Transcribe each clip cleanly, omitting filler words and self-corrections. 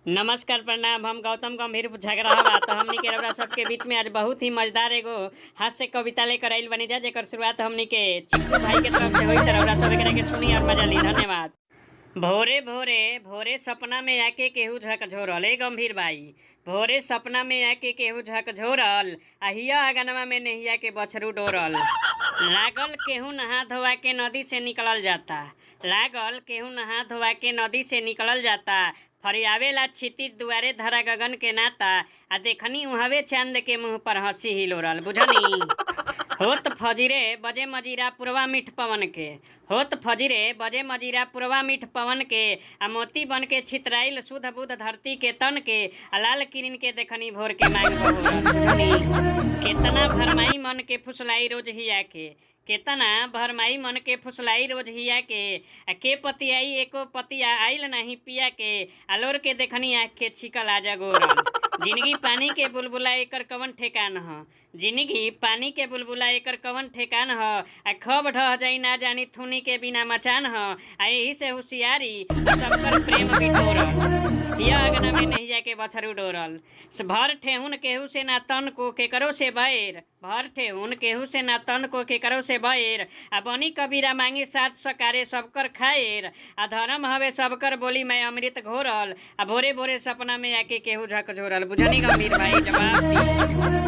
नमस्कार प्रणाम। हम गौतम गंभीर झगड़ा बा तो हमनी के रउरा सबके बीच में आज बहुत ही मजेदार एगो हास्य कविता लेकर आइल बनी जा, जेकर शुरुआत हमनी के चिक्कू भाई के तरफ से होई। त रउरा सब एकरा के सुनी और मजा ली। धन्यवाद। भोरे भोरे भोरे सपना में आके केहू झकझोरल। ए गंभीर भाई, भोरे सपना में आके केहू झकझोरल, आ हिया आंगनवा में नेहिया के बछरू डोरल। लागल केहू नहा धोवा के नदी से निकलल जाता, लागल केहू नहा धोवा के नदी से निकलल जाता। फरियावेला क्षितिज दुआरे धरा गगन के नाता, आ देखनी उहवे चांद के मुंह पर हंसी हिलोरल। बुझनी होत फजीरे बजे मजीरा पुरवा मीठ पवन के, होत फजीरे बजे मजीरा पुरवा मीठ पवन के, आ मोती बन के छितराइल सुध बुध धरती के तन के, आ लाल किरण के देखनी भोर के मांग बुझनी केतना भरमाई मन के फुसलाई रोज हिया के, केतना भरमाई मन के फुसलाई रोज हिया के पतियाई एको पतिया आइल नहीं पिया के, आलोर के देखनी आँख के छिकल आजा गोरल। जिंदगी पानी के बुलबुला एकर कवन ठेकान ह, जिंदगी पानी के बुलबुला एकर कवन ठेकान ह, आ खब ढह जाई ना जानी थुनी के बिना मचान ह, आ यही से होशियारी सबकर प्रेम बिटोरल। हिया अगना में नहिया के बछरू डोरल। भर ठेहुन केहू से ना तन को केकरो से बैर, भर ठेहुन केहू से ना तन को केकरो से बैर, आ बनी कबीरा मांगी साथ सकारे सबकर खाएर, आ धर्म हवे सबकर बोली मैं अमृत घोरल, आ भोरे भोरे सपना में आके केहू झकझोरल। बुझनी गंभीर भाई, जवाब दी।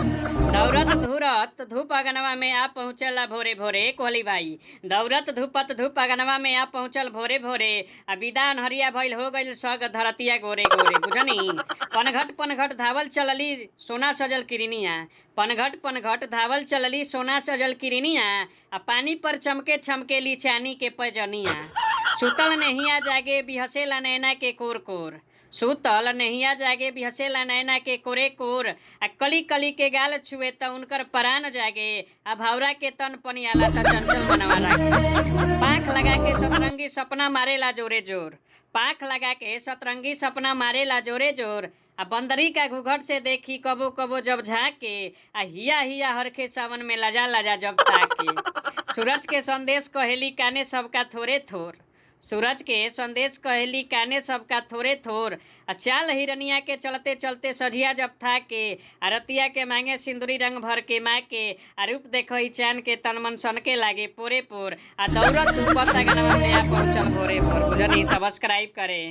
दौड़त धूरत धूप अगनवा में आ पहुँचल भोरे भोरे। कोहली भाई, दौड़त धूपत धूप अगनवा में आ पहुँचल भोरे भोरे, आ विदा अनहरिया भइल हो गइल सग धरतिया गोरे गोरे। बुझनी पनघट पनघट धावल चलली सोना सजल किरनिया, पनघट पनघट धावल चलली सोना सजल किरनिया, आ पानी पर चमके छमकेली चानी के पैजनिया। सुतल नहिया जागे बिहसेला नैना के कोर कोर, सुतल नहिया जागे बिहसेला नैना के कोरे कोर, आ कली कली के गाल छुए त उनकर परान जागे, आ भावरा के तन पनियाला त चंचल मनवा लागे। पाँख लगा के सतरंगी सपना मारेला जोरे जोर, पाँख लगा के सतरंगी सपना मारेला जोरे जोर, आ बंदरी का घूंघट से देखी कबो कबो जब झाके, आ हिया हिया हरखे सावन में लजा लजा जब ताके। सूरज के संदेश कहेली काने सबका थोरे थोर, सूरज के संदेश कहेली काने सबका थोरे थोर, आ चाल हिरनिया के चलते चलते सझिया जब था के, आ रतिया के मांगे सिंदूरी रंग भर के माँ के, आ रूप देखो ही चान के तन मन सन के लागे पोरे पोर, आ दौड़त ऊपर तक में आ पहुँचल भोरे भोर। बुझनी सब्सक्राइब करे।